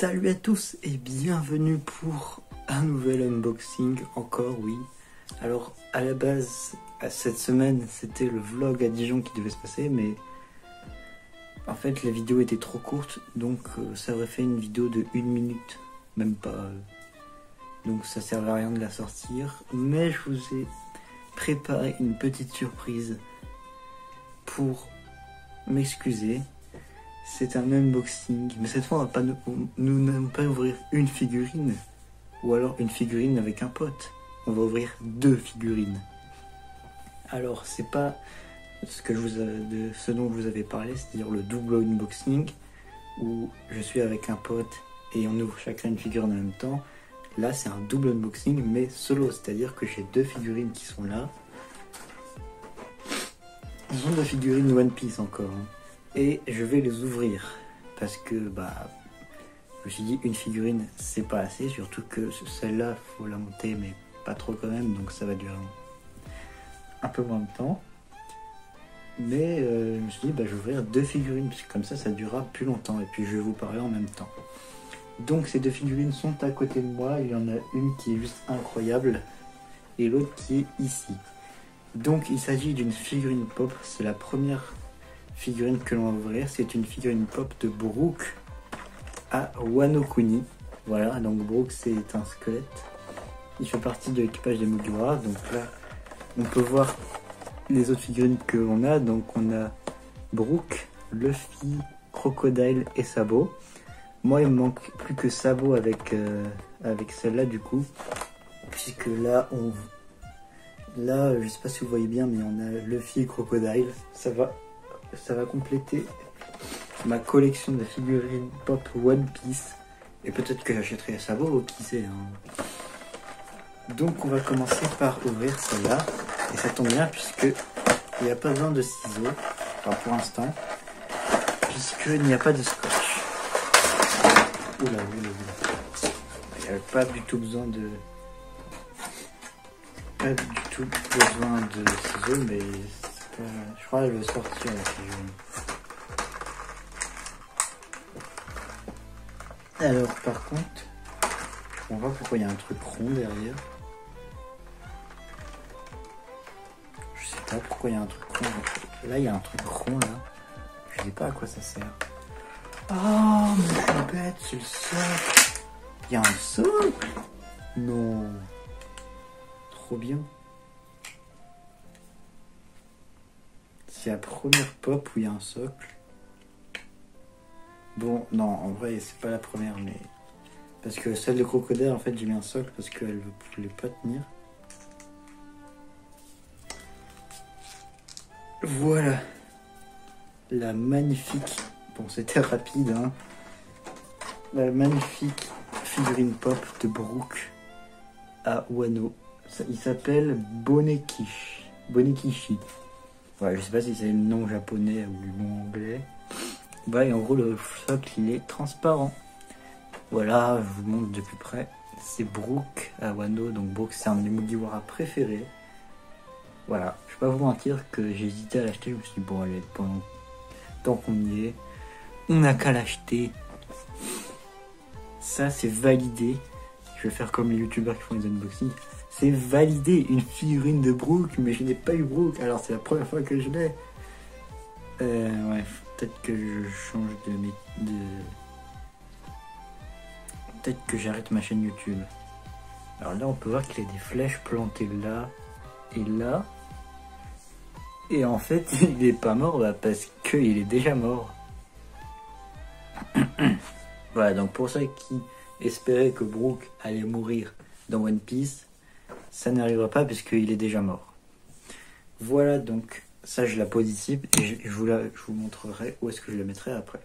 Salut à tous et bienvenue pour un nouvel unboxing, encore oui. Alors à la base, cette semaine c'était le vlog à Dijon qui devait se passer, mais en fait la vidéo était trop courte, donc ça aurait fait une vidéo de 1 minute, même pas. Donc ça servait à rien de la sortir, mais je vous ai préparé une petite surprise pour m'excuser. C'est un unboxing, mais cette fois nous n'allons pas ouvrir une figurine, ou alors une figurine avec un pote. On va ouvrir 2 figurines. Alors c'est pas ce dont je vous avais parlé, c'est-à-dire le double unboxing, où je suis avec un pote et on ouvre chacun une figurine en même temps. Là c'est un double unboxing mais solo, c'est-à-dire que j'ai 2 figurines qui sont là. Ce sont 2 figurines One Piece encore, hein. Et je vais les ouvrir parce que je me suis dit une figurine c'est pas assez, surtout que celle-là faut la monter mais pas trop quand même, donc ça va durer un peu moins de temps. Mais je me suis dit je vais ouvrir 2 figurines parce que comme ça durera plus longtemps et puis je vais vous parler en même temps. Donc ces 2 figurines sont à côté de moi, il y en a une qui est juste incroyable et l'autre qui est ici. Donc il s'agit d'une figurine pop, c'est la première figurine que l'on va ouvrir. C'est une figurine pop de Brook à Wano Kuni. Voilà, donc Brook c'est un squelette. Il fait partie de l'équipage des Mugiwara. Donc là, on peut voir les autres figurines que l'on a. Donc on a Brook, Luffy, Crocodile et Sabo. Moi, il me manque plus que Sabo avec celle-là du coup. Puisque là, je sais pas si vous voyez bien, mais on a Luffy et Crocodile. Ça va compléter ma collection de figurines pop One Piece. Et peut-être que j'achèterai Sabo, qui sait, hein. Donc on va commencer par ouvrir celle-là. Et ça tombe bien puisque il n'y a pas besoin de ciseaux, enfin pour l'instant, puisqu'il n'y a pas de scotch. Oula. Il n'y a pas du tout besoin de ciseaux, mais je crois qu'elle veut sortir la figurine. Alors par contre, on voit pourquoi il y a un truc rond derrière. Je sais pas pourquoi il y a un truc rond. Là il y a un truc rond là. Je sais pas à quoi ça sert. Oh mais je suis bête, c'est le socle. Il y a un socle. Non. Trop bien. C'est la première pop où il y a un socle. Bon, non, en vrai, c'est pas la première, mais... Parce que celle de Crocodile, en fait, j'ai mis un socle parce qu'elle ne voulait pas tenir. Voilà. La magnifique... Bon, c'était rapide, hein. La magnifique figurine pop de Brook à Wano. Il s'appelle Bonekishi. Ouais, je sais pas si c'est le nom japonais ou le nom anglais. Et en gros, le socle, il est transparent. Voilà, je vous montre de plus près. C'est Brook à Wano. Donc Brook, c'est un de mes Mugiwara préférés. Voilà, je vais pas vous mentir que j'ai hésité à l'acheter. Je me suis dit, bon, allez, tant qu'on y est, on n'a qu'à l'acheter. Ça, c'est validé. Je vais faire comme les youtubeurs qui font les unboxings. C'est validé, une figurine de Brook, mais je n'ai pas eu Brook, alors c'est la première fois que je l'ai. Ouais, peut-être que je change peut-être que j'arrête ma chaîne YouTube. Alors là, on peut voir qu'il y a des flèches plantées là et là. Et en fait, il est pas mort parce qu'il est déjà mort. Voilà, donc pour ceux qui espéraient que Brook allait mourir dans One Piece, ça n'arrivera pas puisqu'il est déjà mort. Voilà, donc ça je la pose ici et je vous montrerai où est-ce que je la mettrai après.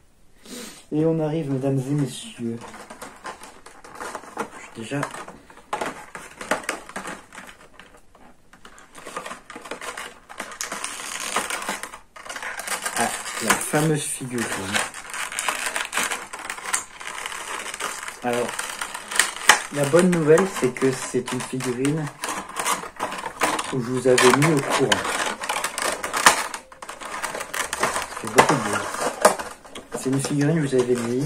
Et on arrive, mesdames et messieurs. Déjà... Ah, la fameuse figurine. Alors, la bonne nouvelle, c'est que c'est une figurine où je vous avais mis au courant. C'est beaucoup de bruit. C'est une figurine que je vous avais mis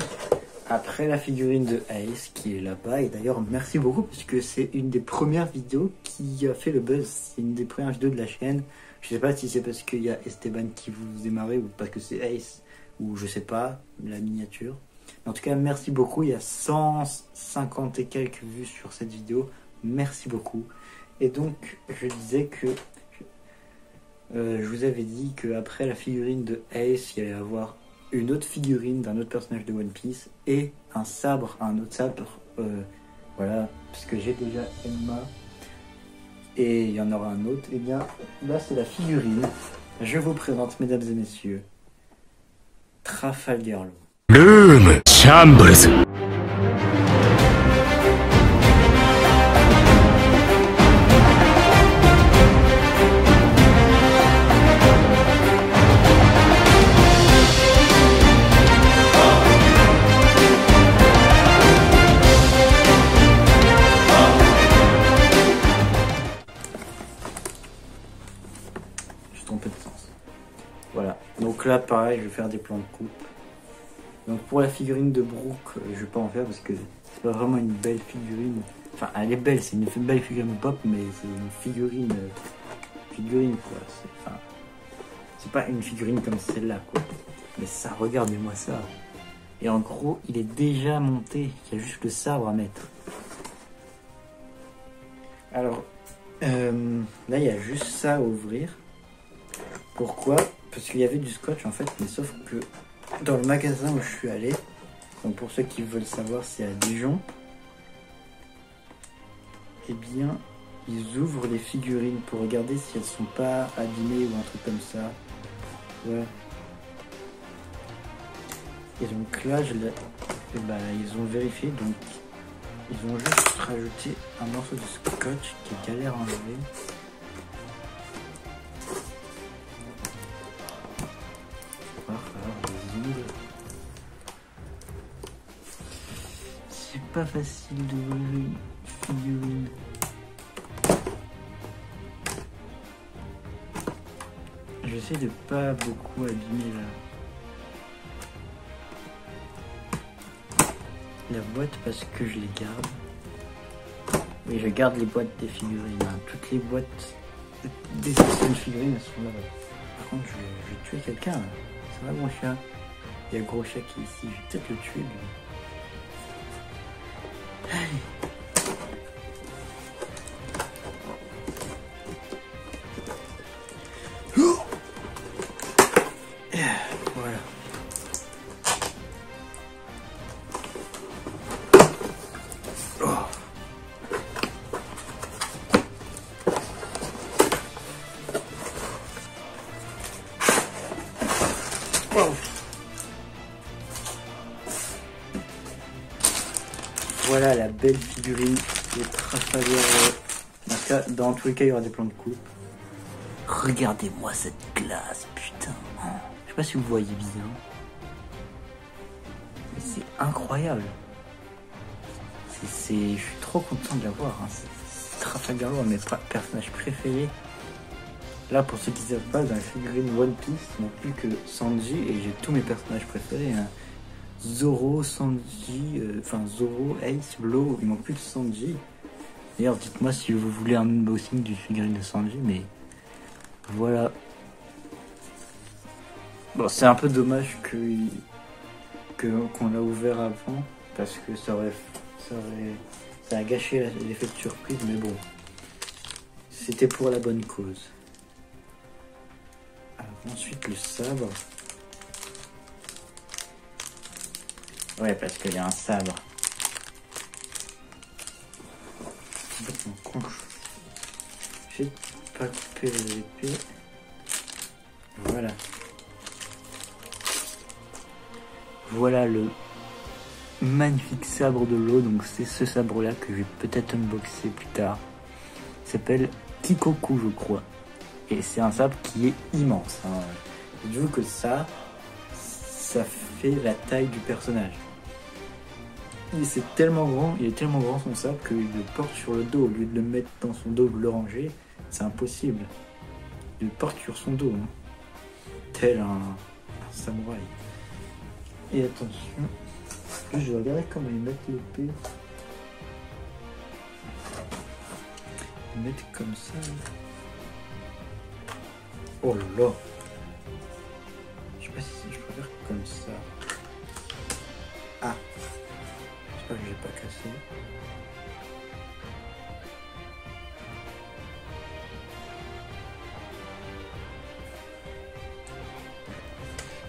après la figurine de Ace qui est là-bas, et d'ailleurs merci beaucoup parce que c'est une des premières vidéos qui a fait le buzz, c'est une des premières vidéos de la chaîne. Je sais pas si c'est parce qu'il y a Esteban qui vous démarrez ou parce que c'est Ace ou je sais pas, la miniature. En tout cas merci beaucoup, il y a 150 et quelques vues sur cette vidéo, merci beaucoup. Et donc je disais que je vous avais dit qu'après la figurine de Ace, il y allait avoir une autre figurine d'un autre personnage de One Piece et un sabre, un autre sabre, voilà, parce que j'ai déjà Emma et il y en aura un autre. Et bien là c'est la figurine, je vous présente mesdames et messieurs Trafalgar Law. Room Shambles. De sens. Voilà, donc là pareil je vais faire des plans de coupe. Donc pour la figurine de Brook, je vais pas en faire parce que c'est pas vraiment une belle figurine. Enfin elle est belle, c'est une belle figurine pop, mais c'est une figurine quoi. C'est pas une figurine comme celle-là quoi. Mais ça, regardez-moi ça. Et en gros il est déjà monté, il y a juste le sabre à mettre. Alors là il y a juste ça à ouvrir. Pourquoi? Parce qu'il y avait du scotch en fait, mais sauf que dans le magasin où je suis allé, donc pour ceux qui veulent savoir c'est à Dijon, eh bien ils ouvrent les figurines pour regarder si elles sont pas abîmées ou un truc comme ça. Ouais. Et donc là ils ont vérifié, donc ils ont juste rajouté un morceau de scotch qui est galère à enlever. C'est pas facile d'ouvrir une figurine. J'essaie de pas beaucoup abîmer la boîte parce que je les garde. Oui, je garde les boîtes des figurines. Hein. Toutes les boîtes des anciennes figurines elles sont là. Par contre, je vais tuer quelqu'un. Ça va, mon chat? Il y a gros chat qui est ici. Je vais peut-être le tuer, lui. Allez. Voilà. Oh. Oh. Voilà la belle figurine de Trafalgar Law. Dans tous les cas, il y aura des plans de coupe. Regardez-moi cette glace, putain. Je sais pas si vous voyez bien. Mais c'est incroyable. Je suis trop content de la voir. Hein. Trafalgar Law, un de mes personnages préférés. Là, pour ceux qui ne savent pas, dans la figurine One Piece, il n'y a plus que Sanji et j'ai tous mes personnages préférés. Hein. Zoro, Sanji, Zoro, Ace, Law, il manque plus que Sanji. D'ailleurs, dites-moi si vous voulez un unboxing du figurine de Sanji, mais voilà. Bon, c'est un peu dommage qu'on l'a ouvert avant, parce que ça a gâché l'effet de surprise, mais bon, c'était pour la bonne cause. Alors, ensuite, le sabre. Ouais, parce qu'il y a un sabre. Complètement con. J'ai pas coupé l'épée. Voilà. Voilà le magnifique sabre de l'eau. Donc c'est ce sabre là que je vais peut-être unboxer plus tard. Il s'appelle Kikoku je crois. Et c'est un sabre qui est immense. Hein. Dites-vous que ça fait la taille du personnage. Il est tellement grand son sabre qu'il le porte sur le dos. Au lieu de le mettre dans son dos, de le ranger, c'est impossible. Il le porte sur son dos. Hein. Tel un samouraï. Et attention, plus, je regarde comment ils mettent l'épée. Ils mettent comme ça. Oh là là. Je sais pas si je peux faire comme ça. Ah. J'espère que je l'ai pas cassé.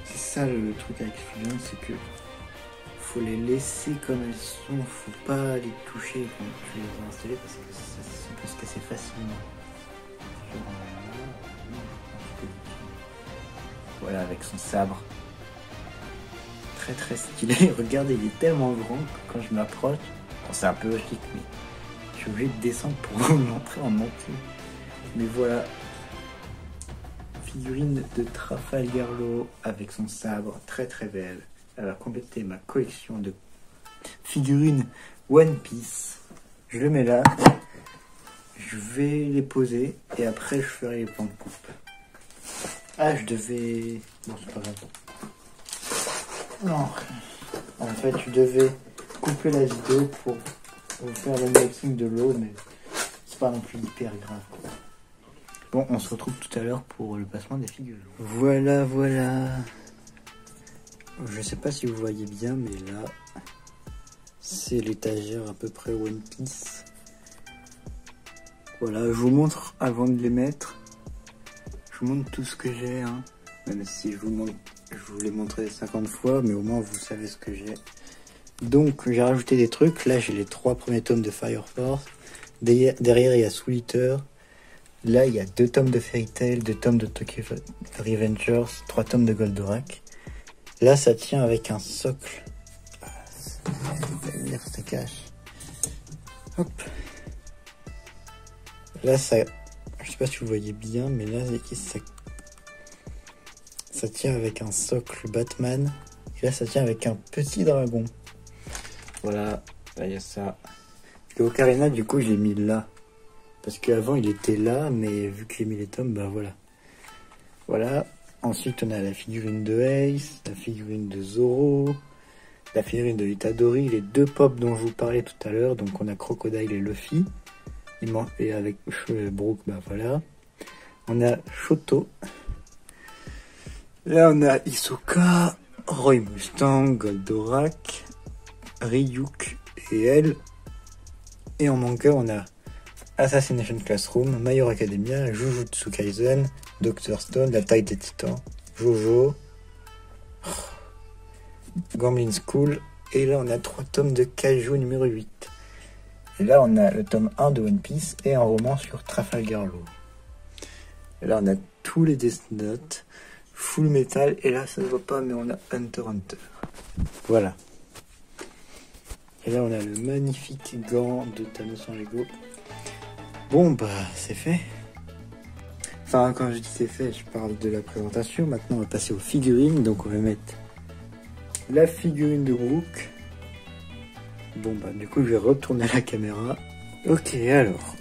C'est ça le truc avec les figurines, c'est que faut les laisser comme elles sont, faut pas les toucher quand tu les as installées parce que ça peut se casser facilement. Voilà, avec son sabre. Très très stylé. Regardez, il est tellement grand que quand je m'approche, bon, c'est un peu logique, mais je suis obligé de descendre pour vous le montrer en entier. Mais voilà, figurine de Trafalgar Law avec son sabre, très très belle. Elle va compléter ma collection de figurines One Piece. Je le mets là, je vais les poser et après je ferai les plans de coupe. Ah, je devais... Bon, c'est pas grave. Non, en fait, je devais couper la vidéo pour faire l'unboxing de l'eau, mais c'est pas non plus hyper grave, quoi. Bon, on se retrouve tout à l'heure pour le placement des figurines. Voilà, voilà. Je sais pas si vous voyez bien, mais là, c'est l'étagère à peu près One Piece. Voilà, je vous montre avant de les mettre. Je vous montre tout ce que j'ai, hein. Même si je vous l'ai montré 50 fois, mais au moins vous savez ce que j'ai. Donc, j'ai rajouté des trucs. Là, j'ai les 3 premiers tomes de Fire Force. Derrière, il y a Soul Eater. Là, il y a 2 tomes de Fairy Tail, 2 tomes de Tokyo Revengers, 3 tomes de Goldorak. Là, ça tient avec un socle. Ça cache. Hop. Là, ça... Je sais pas si vous voyez bien, mais là, ça tient avec un socle Batman. Et là, ça tient avec un petit dragon. Voilà. Là, il y a ça. Le Ocarina, du coup, j'ai mis là. Parce qu'avant, il était là, mais vu que j'ai mis les tomes, bah voilà. Voilà. Ensuite, on a la figurine de Ace, la figurine de Zoro, la figurine de Itadori, les 2 pops dont je vous parlais tout à l'heure. Donc, on a Crocodile et Luffy. Et avec Brook, bah voilà. On a Shoto. Là, on a Hisoka, Roy Mustang, Goldorak, Ryuk et elle. Et en manga, on a Assassination Classroom, My Hero Academia, Jujutsu Kaisen, Dr. Stone, La Taille des Titans, Jojo, Gambling School. Et là, on a 3 tomes de Kaiju numéro 8. Et là, on a le tome 1 de One Piece et un roman sur Trafalgar Law. Et là, on a tous les Death Note, Full Metal, et là, ça ne se voit pas, mais on a Hunter x Hunter. Voilà. Et là, on a le magnifique gant de Thanos en Lego. Bon, bah, c'est fait. Enfin, quand je dis c'est fait, je parle de la présentation. Maintenant, on va passer aux figurines. Donc, on va mettre la figurine de Brook. Bon, bah, du coup, je vais retourner la caméra. Ok, alors,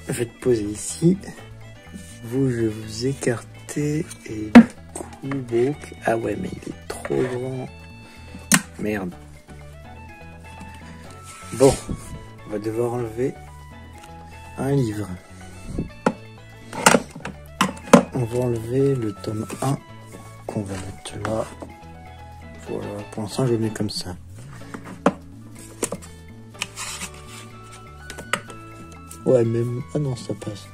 je vais te poser ici. Vous, je vais vous écarter. Et du coup, Brook... Ah ouais, mais il est trop grand. Merde. Bon, on va devoir enlever un livre. On va enlever le tome 1 qu'on va mettre là. Voilà, pour l'instant, je le mets comme ça. Ouais, même... Ah non, ça passe.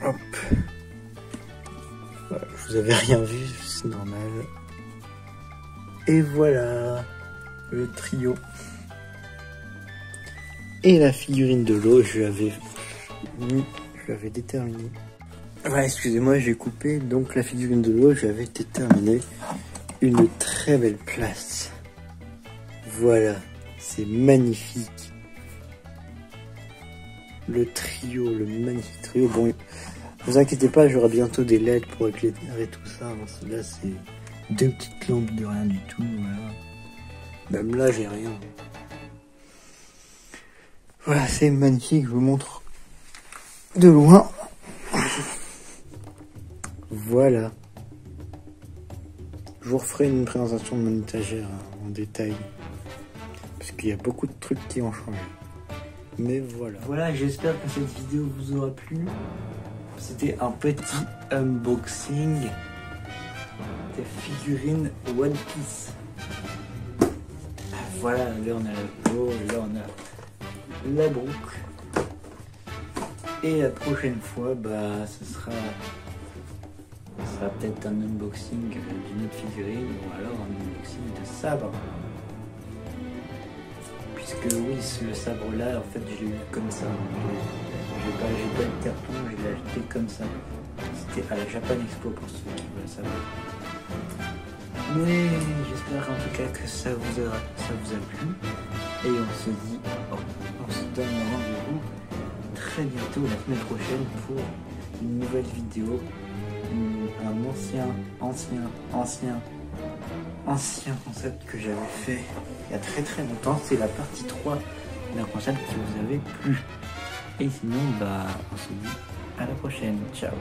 Hop. Voilà, vous avez rien vu, c'est normal. Et voilà, le trio. Et la figurine de l'eau, je l'avais déterminée. Voilà, excusez-moi, j'ai coupé. Donc la figurine de l'eau, j'avais déterminé une très belle place. Voilà, c'est magnifique. Le trio, le magnifique trio. Bon, vous inquiétez pas, j'aurai bientôt des LED pour éclairer tout ça. Là, c'est 2 petites lampes de rien du tout. Voilà. Même là, j'ai rien. Voilà, c'est magnifique. Je vous montre de loin. Voilà. Je vous referai une présentation de mon étagère en détail. Parce qu'il y a beaucoup de trucs qui ont changé. Mais voilà. Voilà, j'espère que cette vidéo vous aura plu. C'était un petit unboxing des figurines One Piece. Voilà, là on a la peau, là on a la boucle. Et la prochaine fois, bah ce sera peut-être un unboxing d'une autre figurine ou alors un unboxing de sabre. Puisque oui, le sabre là, en fait, je l'ai eu comme ça. J'ai pas le carton, je l'ai acheté comme ça. C'était à la Japan Expo pour ceux qui veulent savoir. Mais j'espère en tout cas que ça vous a plu. Et on se donne rendez-vous très bientôt la semaine prochaine pour une nouvelle vidéo. Un ancien concept que j'avais fait il y a très longtemps. C'est la partie 3 d'un concept qui vous avait plu. Et sinon, bah, on se dit à la prochaine. Ciao.